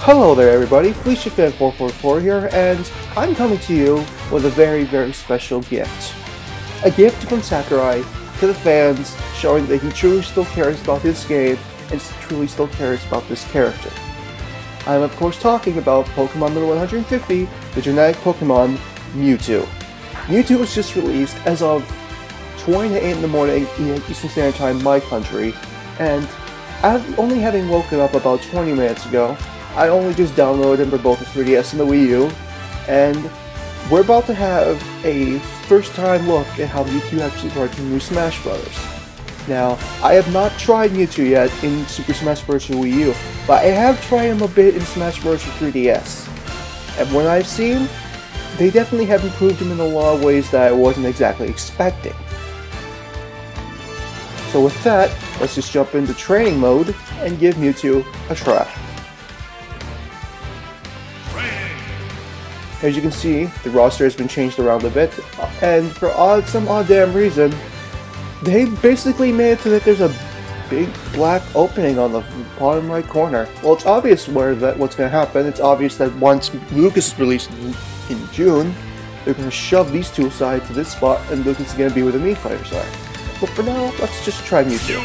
Hello there everybody, FleeciaFan444 here, and I'm coming to you with a very, very special gift. A gift from Sakurai to the fans, showing that he truly still cares about this game and truly still cares about this character. I'm of course talking about Pokemon number 150, the genetic Pokemon, Mewtwo. Mewtwo was just released as of 20 to 8 in the morning Eastern Standard Time, my country, and only having woken up about 20 minutes ago, I only just downloaded them for both the 3DS and the Wii U, and we're about to have a first-time look at how Mewtwo actually works in New Smash Bros. Now, I have not tried Mewtwo yet in Super Smash Bros. For Wii U, but I have tried him a bit in Smash Bros. For 3DS. And what I've seen, they definitely have improved him in a lot of ways that I wasn't exactly expecting. So with that, let's just jump into training mode and give Mewtwo a try. As you can see, the roster has been changed around a bit, and for some odd damn reason, they basically made it so that there's a big black opening on the bottom right corner. Well, it's obvious what's going to happen. It's obvious that once Lucas is released in June, they're going to shove these two aside to this spot, and Lucas is going to be where the Mii fighters are. But for now, let's just try Mewtwo.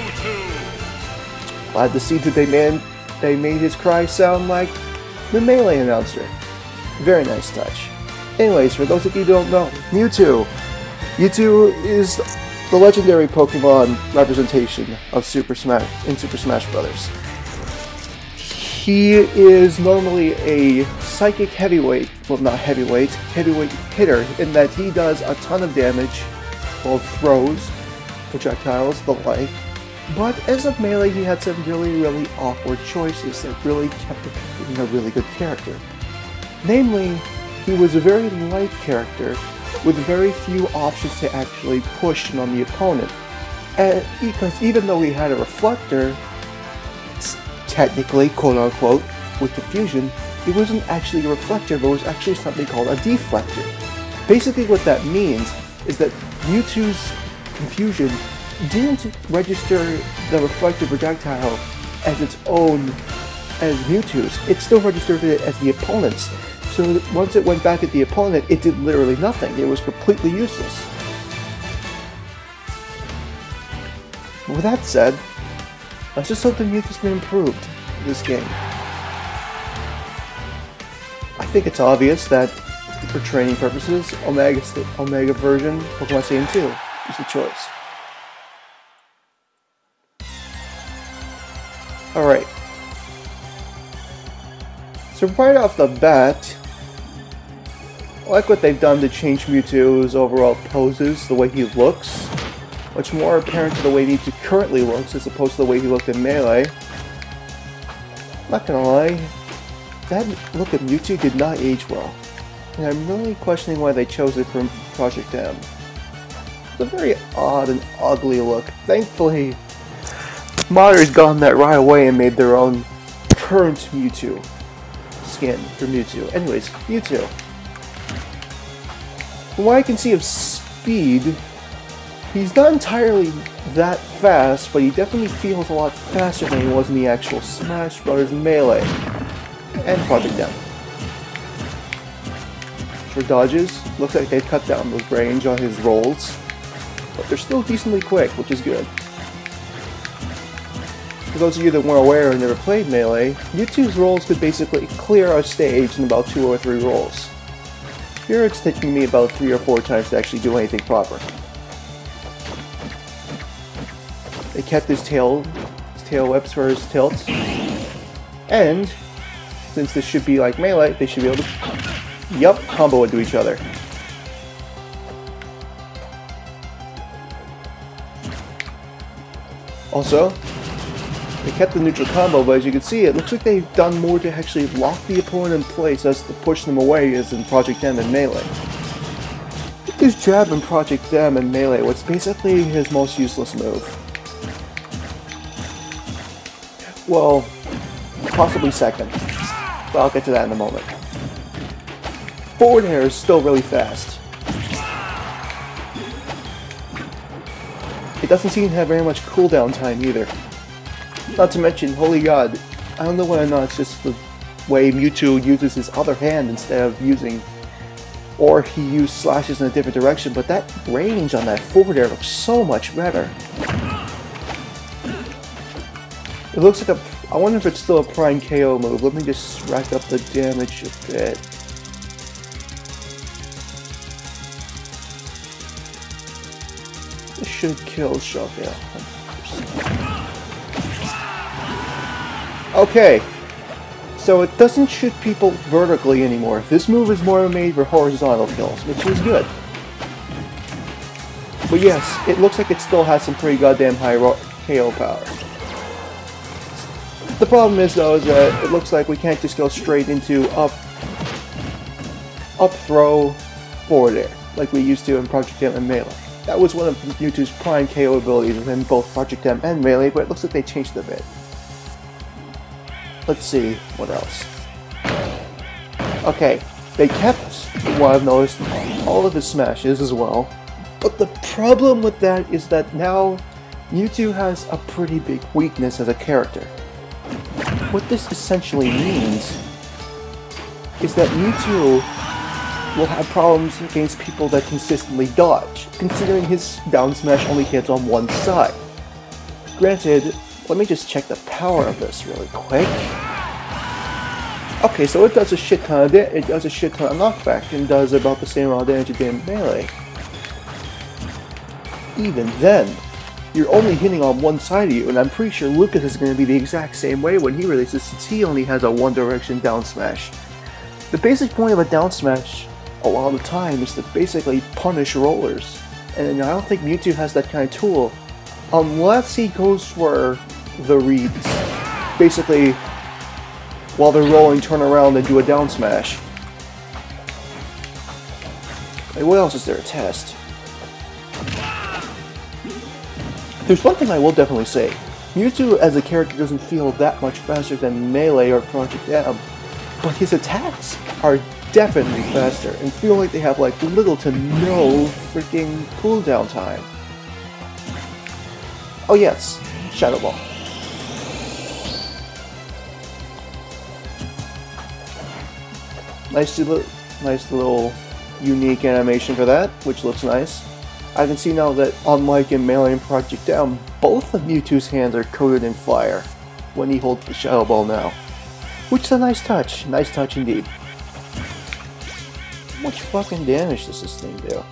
Glad to see that they made his cry sound like the Melee announcer. Very nice touch. Anyways, for those of you who don't know, Mewtwo. Mewtwo is the legendary Pokemon representation of Super Smash Bros. He is normally a psychic heavyweight, well not heavyweight hitter, in that he does a ton of damage, both throws, projectiles, the like. But as of Melee, he had some really, really awkward choices that really kept him being a really good character. Namely, he was a very light character with very few options to actually push on the opponent. And because even though he had a reflector, technically, quote-unquote, with the fusion, it wasn't actually a reflector, but it was actually something called a deflector. Basically what that means is that Mewtwo's confusion didn't register the reflective projectile as its own as Mewtwo's. It still registered it as the opponent's. So once it went back at the opponent, it did literally nothing. It was completely useless. With that said, let's just hope that Mewtwo's been improved in this game. I think it's obvious that for training purposes, Omega version Pokemon Stadium 2 is the choice. Alright. So right off the bat, I like what they've done to change Mewtwo's overall poses, the way he looks. Much more apparent to the way Mewtwo currently looks as opposed to the way he looked in Melee. Not gonna lie, that look at Mewtwo did not age well. And I'm really questioning why they chose it from Project M. It's a very odd and ugly look. Thankfully, modders got that right away and made their own current Mewtwo skin for Mewtwo. Anyways, Mewtwo. From what I can see of speed, he's not entirely that fast, but he definitely feels a lot faster than he was in the actual Smash Bros. Melee and Project M. For dodges, looks like they've cut down the range on his rolls, but they're still decently quick, which is good. For those of you that weren't aware or never played Melee, Mewtwo's rolls could basically clear a stage in about 2 or 3 rolls. Here it's taking me about 3 or 4 times to actually do anything proper. They kept his tail whips for his tilts, and since this should be like Melee, they should be able to, combo into each other. Also, they kept the neutral combo, but as you can see, it looks like they've done more to actually lock the opponent in place as to push them away as in Project M and Melee. His jab in Project M and Melee was basically his most useless move. Well, possibly second, but I'll get to that in a moment. Forward air is still really fast. It doesn't seem to have very much cooldown time either. Not to mention, holy god, I don't know whether or not it's just the way Mewtwo uses his other hand instead of using, or he used slashes in a different direction, but that range on that forward air looks so much better. It looks like I wonder if it's still a prime KO move. Let me just rack up the damage a bit. This should kill Shockwave. Okay, so it doesn't shoot people vertically anymore. This move is more made for horizontal kills, which is good. But yes, it looks like it still has some pretty goddamn high KO power. The problem is though, is that it looks like we can't just go straight into up throw, forward air, like we used to in Project M and Melee. That was one of Mewtwo's prime KO abilities in both Project M and Melee, but it looks like they changed it a bit. Let's see, what else? Okay, they kept, what I've noticed, all of his smashes as well, but the problem with that is that now Mewtwo has a pretty big weakness as a character. What this essentially means is that Mewtwo will have problems against people that consistently dodge, considering his down smash only hits on one side. Granted, let me just check the power of this really quick. Okay, so it does a shit ton of knockback and does about the same amount of damage it did in Melee. Even then, you're only hitting on one side of you, and I'm pretty sure Lucas is going to be the exact same way when he releases, since he only has a one direction down smash. The basic point of a down smash a lot of the time is to basically punish rollers, and I don't think Mewtwo has that kind of tool unless he goes for the reads. Basically, while they're rolling, turn around and do a down smash. Hey, what else is there to test? There's one thing I will definitely say. Mewtwo as a character doesn't feel that much faster than Melee or Project M, but his attacks are definitely faster and feel like they have like little to no freaking cooldown time. Oh yes, Shadow Ball. Nice little unique animation for that, which looks nice. I can see now that, unlike in Melee and Project M, both of Mewtwo's hands are coated in fire when he holds the Shadow Ball now. Which is a nice touch indeed. How much fucking damage does this thing do?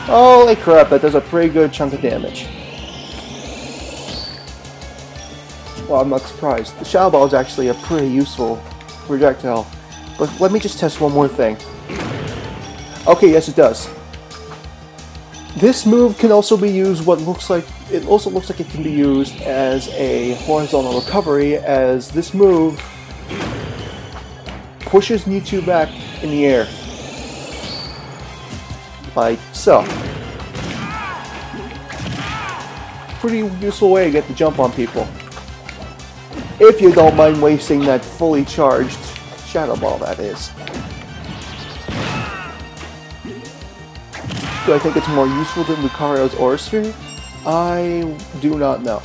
Holy crap, that does a pretty good chunk of damage. Well, I'm not surprised. The Shadow Ball is actually a pretty useful projectile. But let me just test one more thing. Okay, yes it does. This move can also be used it looks like it can be used as a horizontal recovery, as this move pushes Mewtwo back in the air. Like so. Pretty useful way to get the jump on people. If you don't mind wasting that fully charged Shadow Ball, that is. Do I think it's more useful than Lucario's Aura Sphere? I do not know.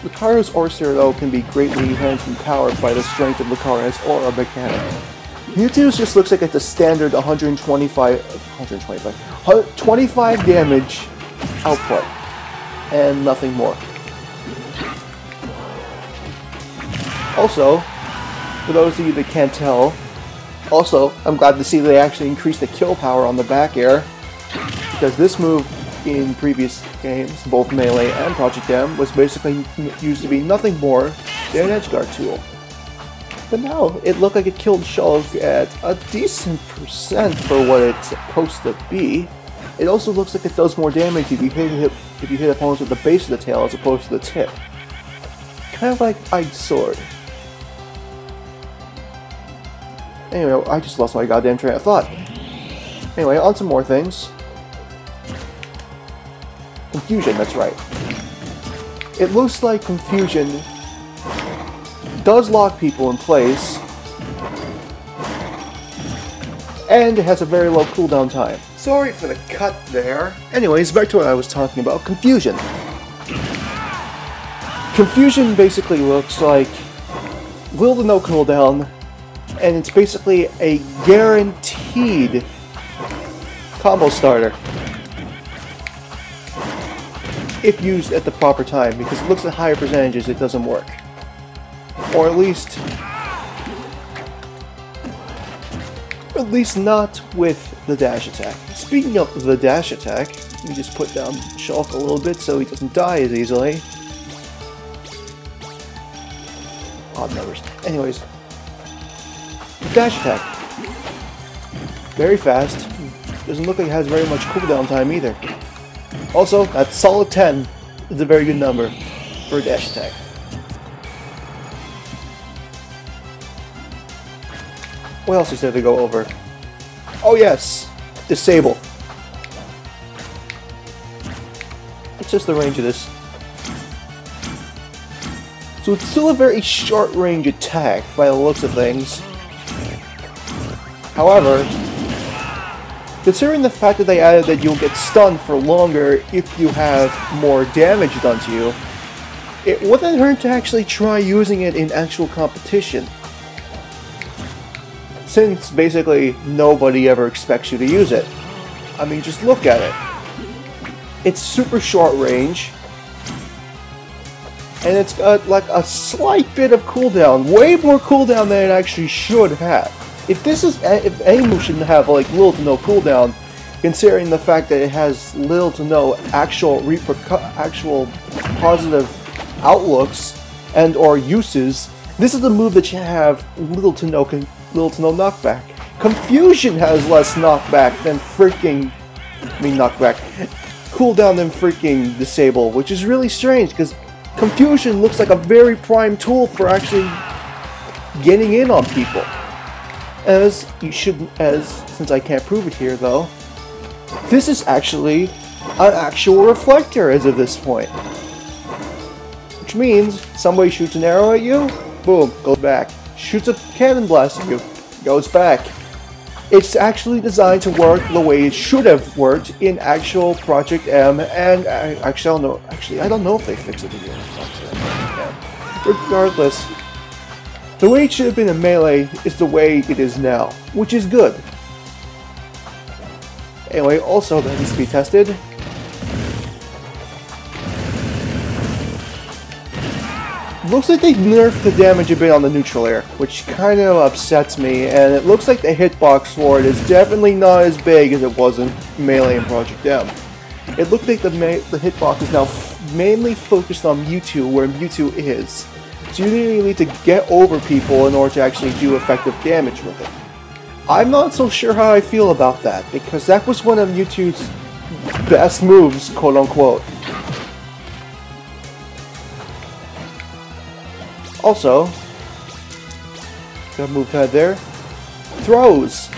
Lucario's Aura Sphere, though, can be greatly enhanced and powered by the strength of Lucario's Aura mechanic. Mewtwo's just looks like it's a standard 25 damage output, and nothing more. Also, for those of you that can't tell, I'm glad to see they actually increased the kill power on the back air, because this move in previous games, both Melee and Project M, was basically used to be nothing more than an edgeguard tool. But now, it looked like it killed Shulk at a decent percent for what it's supposed to be. It also looks like it does more damage if you hit opponents with the base of the tail as opposed to the tip. Kind of like Ice Sword. Anyway, I just lost my goddamn train of thought. Anyway, on some more things. Confusion, that's right. It looks like Confusion does lock people in place, and it has a very low cooldown time. Sorry for the cut there. Anyways, back to what I was talking about. Confusion. Confusion basically looks like little to no cooldown, and it's basically a guaranteed combo starter if used at the proper time, because it looks at higher percentages it doesn't work. Or at least not with the dash attack. Speaking of the dash attack, we just put down Shulk a little bit so he doesn't die as easily. Odd numbers. Anyways, dash attack. Very fast. Doesn't look like it has very much cooldown time either. Also, that solid 10 is a very good number for a dash attack. What else is there to go over? Oh yes! Disable. What's just the range of this? So it's still a very short range attack by the looks of things. However, considering the fact that they added that you'll get stunned for longer if you have more damage done to you, it wouldn't hurt to actually try using it in actual competition. Since basically nobody ever expects you to use it. I mean, just look at it. It's super short range, and it's got like a slight bit of cooldown, way more cooldown than it actually should have. If any move should have like little to no cooldown, considering the fact that it has little to no actual positive outlooks and or uses, this is the move that should have little to no knockback. Confusion has less knockback than cooldown than freaking disable, which is really strange because Confusion looks like a very prime tool for actually getting in on people. Since I can't prove it here though, this is actually an actual reflector as of this point. Which means somebody shoots an arrow at you, boom, goes back. Shoots a cannon blast at you, goes back. It's actually designed to work the way it should have worked in actual Project M, and I don't know if they fixed it in Project M. Regardless, the way it should have been in Melee is the way it is now, which is good. Anyway, also that needs to be tested. Looks like they nerfed the damage a bit on the neutral air, which kind of upsets me, and it looks like the hitbox for it is definitely not as big as it was in Melee and Project M. It looks like the hitbox is now mainly focused on Mewtwo, where Mewtwo is. So you really need to get over people in order to actually do effective damage with it. I'm not so sure how I feel about that, because that was one of Mewtwo's best moves, quote unquote. Also, got Moveset there. Throws!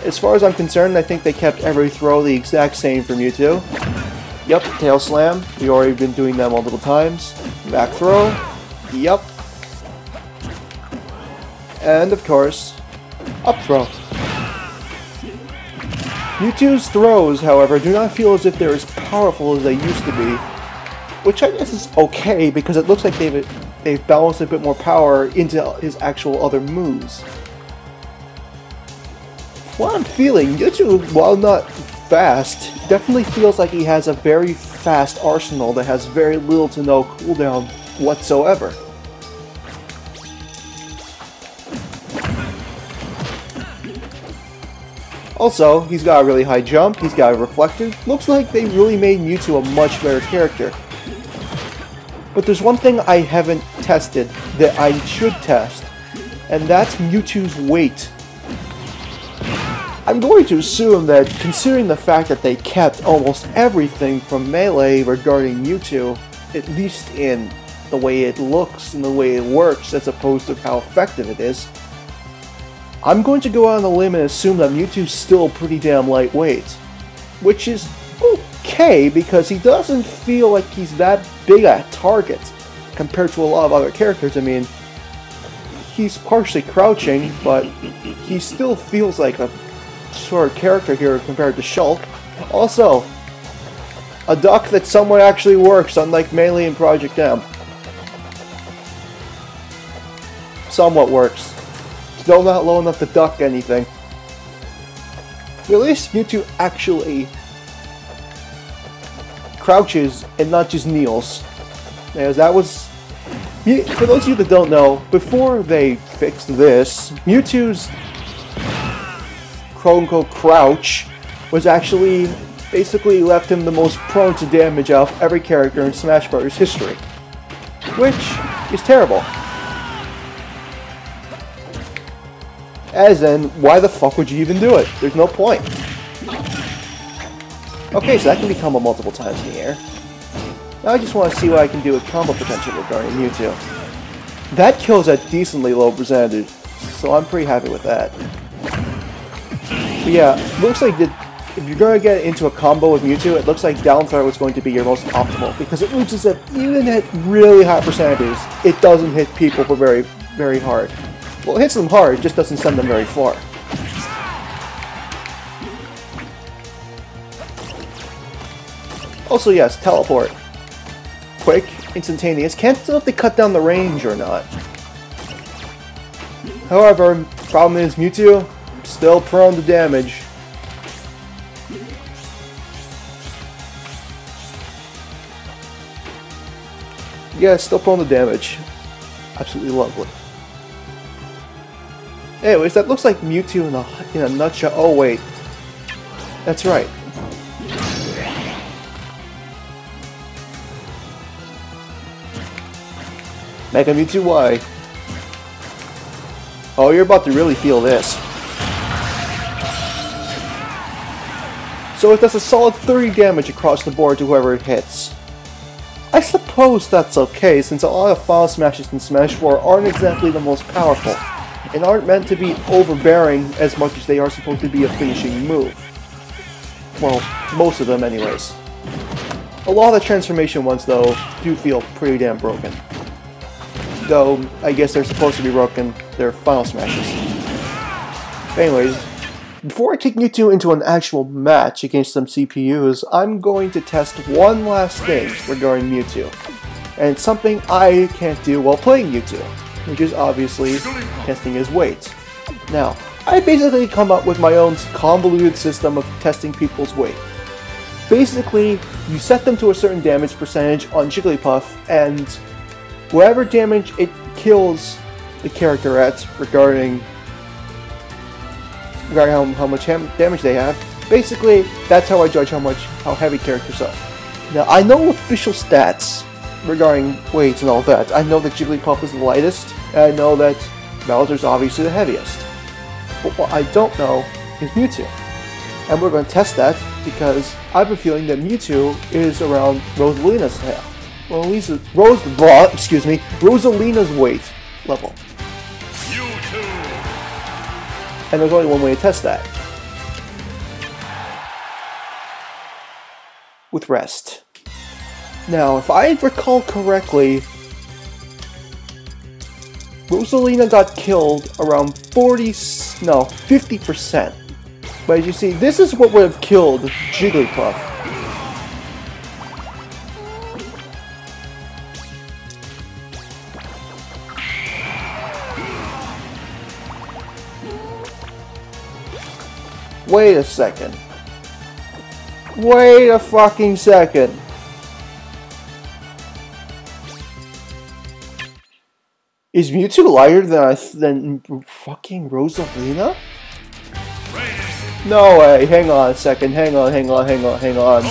As far as I'm concerned, I think they kept every throw the exact same for Mewtwo. Yep, Tail Slam. We've already been doing that multiple times. Back throw. Yep. And of course, up throw. Mewtwo's throws, however, do not feel as if they're as powerful as they used to be. Which I guess is okay, because it looks like they've balanced a bit more power into his actual other moves. What I'm feeling, Mewtwo, while not fast, definitely feels like he has a very fast arsenal that has very little to no cooldown whatsoever. Also, he's got a really high jump, he's got a reflector. Looks like they really made Mewtwo a much better character. But there's one thing I haven't tested that I should test, and that's Mewtwo's weight. I'm going to assume that, considering the fact that they kept almost everything from Melee regarding Mewtwo, at least in the way it looks and the way it works as opposed to how effective it is, I'm going to go out on a limb and assume that Mewtwo's still pretty damn lightweight. Which is okay, because he doesn't feel like he's that big a target compared to a lot of other characters. I mean, he's partially crouching, but he still feels like a sort of character here compared to Shulk. Also, A duck that somewhat actually works, unlike Melee and Project M. Somewhat works. Still not low enough to duck anything. But at least Mewtwo actually crouches and not just kneels. As that was... For those of you that don't know, before they fixed this, Mewtwo's quote-unquote crouch was actually basically left him the most prone to damage out of every character in Smash Bros. History. Which is terrible. As in, why the fuck would you even do it? There's no point. Okay, so that can be combo multiple times in the air. Now I just want to see what I can do with combo potential regarding Mewtwo. That kills at decently low percentage, so I'm pretty happy with that. But yeah, looks like if you're going to get into a combo with Mewtwo, it looks like down throw is going to be your most optimal, because it looks as if even at really high percentages, it doesn't hit people for very, very hard. Well, it hits them hard, just doesn't send them very far. Also, yes, teleport. Quick, instantaneous. Can't tell if they cut down the range or not. However, problem is Mewtwo still prone to damage. Yeah, still prone to damage. Absolutely lovely. Anyways, that looks like Mewtwo in a nutshell. Oh wait, that's right. Mega Mewtwo Y. Oh, you're about to really feel this. So it does a solid 30 damage across the board to whoever it hits. I suppose that's okay, since a lot of Final Smashes in Smash 4 aren't exactly the most powerful, and aren't meant to be overbearing as much as they are supposed to be a finishing move. Well, most of them anyways. A lot of the transformation ones, though, do feel pretty damn broken. Though, I guess they're supposed to be broken, they're Final Smashes. But anyways, before I take Mewtwo into an actual match against some CPUs, I'm going to test one last thing regarding Mewtwo. And it's something I can't do while playing Mewtwo, which is obviously testing his weight. Now, I basically come up with my own convoluted system of testing people's weight. Basically, you set them to a certain damage percentage on Jigglypuff, and whatever damage it kills the character at regarding how much damage they have, basically that's how I judge how heavy characters are. Now, I know official stats regarding weights and all that. I know that Jigglypuff is the lightest, and I know that Bowser's obviously the heaviest. But what I don't know is Mewtwo. And we're going to test that because I have a feeling that Mewtwo is around Rosalina's Rosalina's weight level. And there's only one way to test that. With rest. Now, if I recall correctly, Rosalina got killed around 50%. But as you see, this is what would have killed Jigglypuff. Wait a second. Wait a fucking second. Is Mewtwo lighter than fucking Rosalina? No way. Hang on a second. Hang on.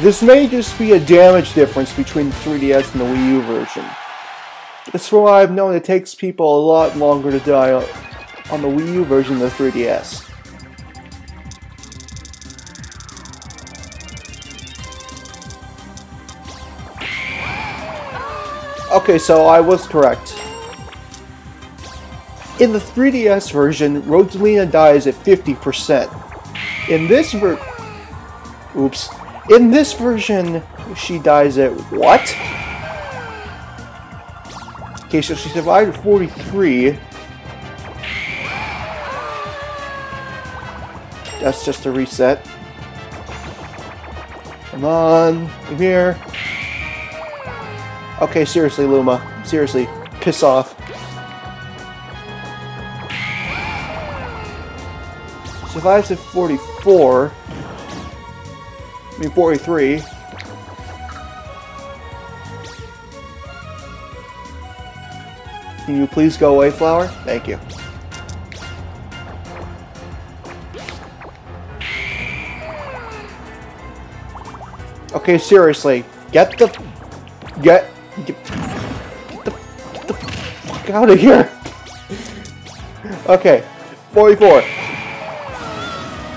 This may just be a damage difference between the 3DS and the Wii U version. That's why I've known it takes people a lot longer to die on the Wii U version than the 3DS. Okay, so I was correct. In the 3DS version, Rosalina dies at 50%. In this version, she dies at what? Okay, so she survived at 43. That's just a reset. Come on, come here. Okay, seriously, Luma. Seriously, piss off. Survives at 44. I mean 43. Can you please go away, Flower? Thank you. Okay, seriously, get the fuck out of here. Okay, 44.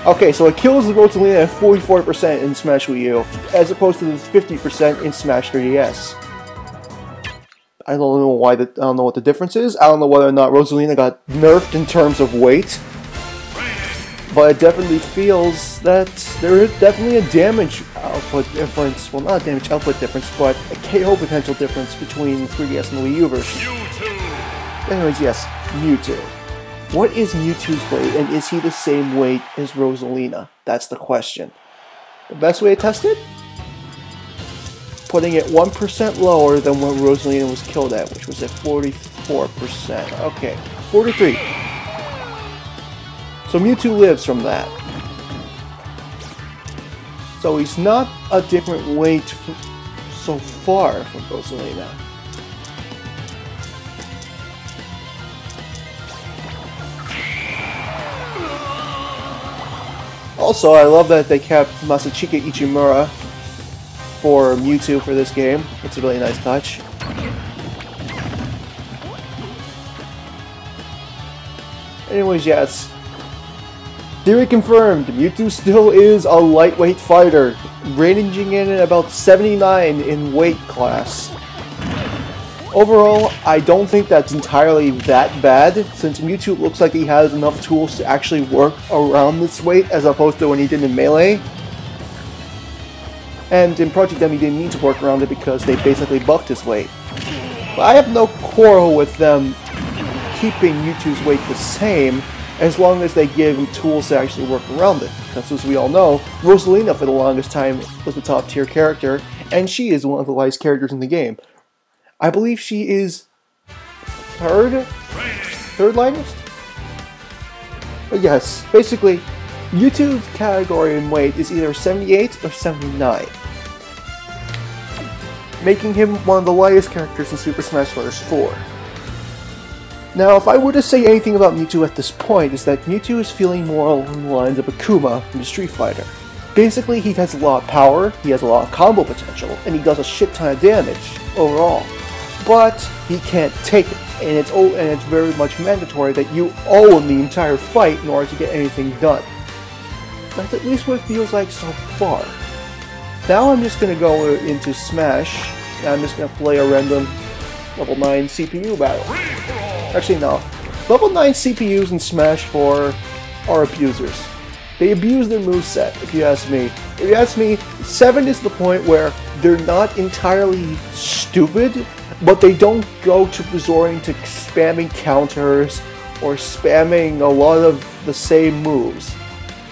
Okay, so it kills the Rosalina at 44% in Smash Wii U, as opposed to the 50% in Smash 3DS. I don't know why. I don't know what the difference is. I don't know whether or not Rosalina got nerfed in terms of weight, but it definitely feels that there is definitely a damage output difference. Well, not a damage output difference, but a KO potential difference between the 3DS and the Wii U version. Anyways, yes, Mewtwo. What is Mewtwo's weight, and is he the same weight as Rosalina? That's the question. The best way to test it? Putting it 1% lower than what Rosalina was killed at, which was at 44%. Okay, 43. So Mewtwo lives from that. So he's not a different weight so far from Rosalina. Also, I love that they kept Masachika Ichimura for Mewtwo for this game. It's a really nice touch. Anyways, yes. Theory confirmed, Mewtwo still is a lightweight fighter, ranging in at about 79 in weight class. Overall, I don't think that's entirely that bad, since Mewtwo looks like he has enough tools to actually work around this weight as opposed to when he did in Melee. And in Project M he didn't need to work around it because they basically buffed his weight. But I have no quarrel with them keeping Mewtwo's weight the same, as long as they give him tools to actually work around it. Because as we all know, Rosalina for the longest time was the top tier character, and she is one of the lightest characters in the game. I believe she is third lightest? But yes, basically, Mewtwo's category in weight is either 78 or 79, making him one of the lightest characters in Super Smash Bros. 4. Now, if I were to say anything about Mewtwo at this point, is that Mewtwo is feeling more along the lines of Akuma from the Street Fighter. Basically, he has a lot of power, he has a lot of combo potential, and he does a shit ton of damage overall. But he can't take it, and it's very much mandatory that you own the entire fight in order to get anything done. That's at least what it feels like so far. Now I'm just going to go into Smash, and I'm just going to play a random level 9 CPU battle. Actually, no. Level 9 CPUs in Smash 4 are abusers. They abuse their moveset, if you ask me. If you ask me, 7 is the point where they're not entirely stupid, but they don't go to resorting to spamming counters or spamming a lot of the same moves.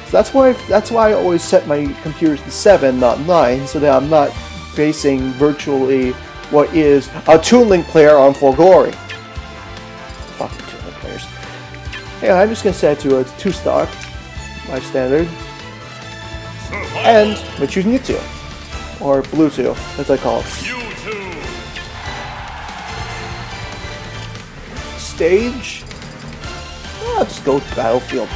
So that's why I always set my computers to 7, not 9, so that I'm not facing virtually what is a Toon Link player on full glory. Fucking Toon Link players. Yeah, I'm just gonna set it to a 2 stock, my standard, and we choose Mewtwo, or Bluetooth, as I call it. Stage? I'll just go with Battlefield.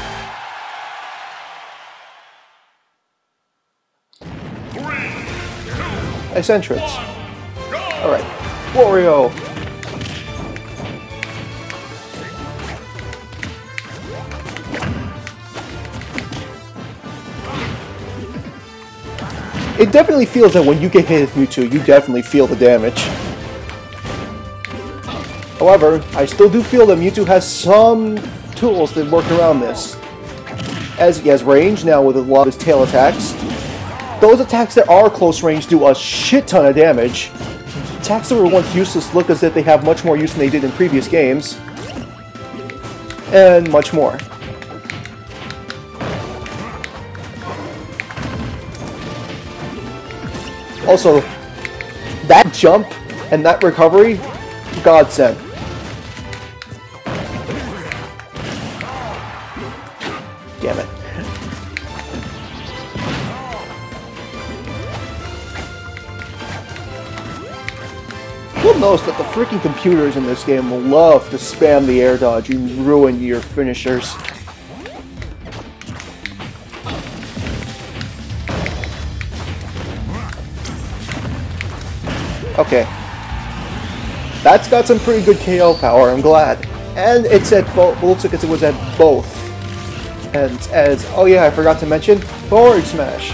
Nice entrance. Alright, Wario! It definitely feels that when you get hit with Mewtwo, you definitely feel the damage. However, I still do feel that Mewtwo has some tools that work around this. As he has range now with a lot of his tail attacks. Those attacks that are close range do a shit ton of damage. Attacks that were once useless look as if they have much more use than they did in previous games. And much more. Also, that jump and that recovery, godsend. Damn it. You'll notice that the freaking computers in this game will love to spam the air dodge and ruin your finishers. Okay. That's got some pretty good KO power, I'm glad. And it's at both, looks like it was at both. And as, oh yeah, I forgot to mention, forward smash.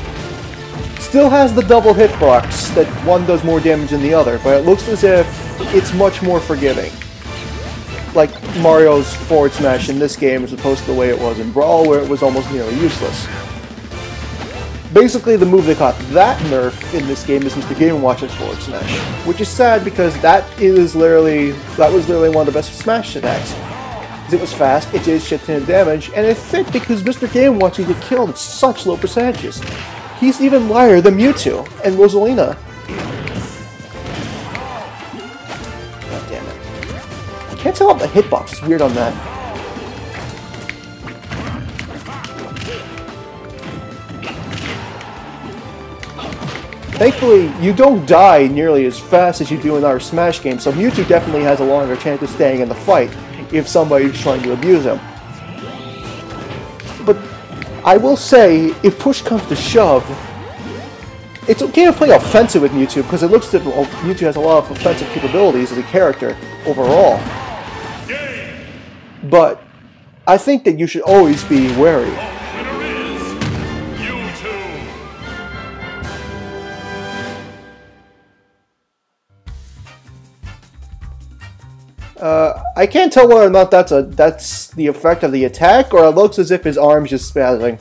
Still has the double hitbox that one does more damage than the other, but it looks as if it's much more forgiving. Like Mario's forward smash in this game as opposed to the way it was in Brawl, where it was almost nearly useless. Basically, the move that caught that nerf in this game is Mr. Game & Watch's forward smash, which is sad because that was literally one of the best smash attacks. It was fast, it did shit ton of damage, and it fit because Mr. Game & Watch can get killed at such low percentages. He's even lighter than Mewtwo and Rosalina. God damn it. I can't tell if the hitbox is weird on that. Thankfully, you don't die nearly as fast as you do in our Smash game, so Mewtwo definitely has a longer chance of staying in the fight if somebody's trying to abuse him. But I will say, if push comes to shove, it's okay to play offensive with Mewtwo because it looks like Mewtwo has a lot of offensive capabilities as a character overall. But I think that you should always be wary. I can't tell whether or not that's the effect of the attack, or it looks as if his arm's just spazzing.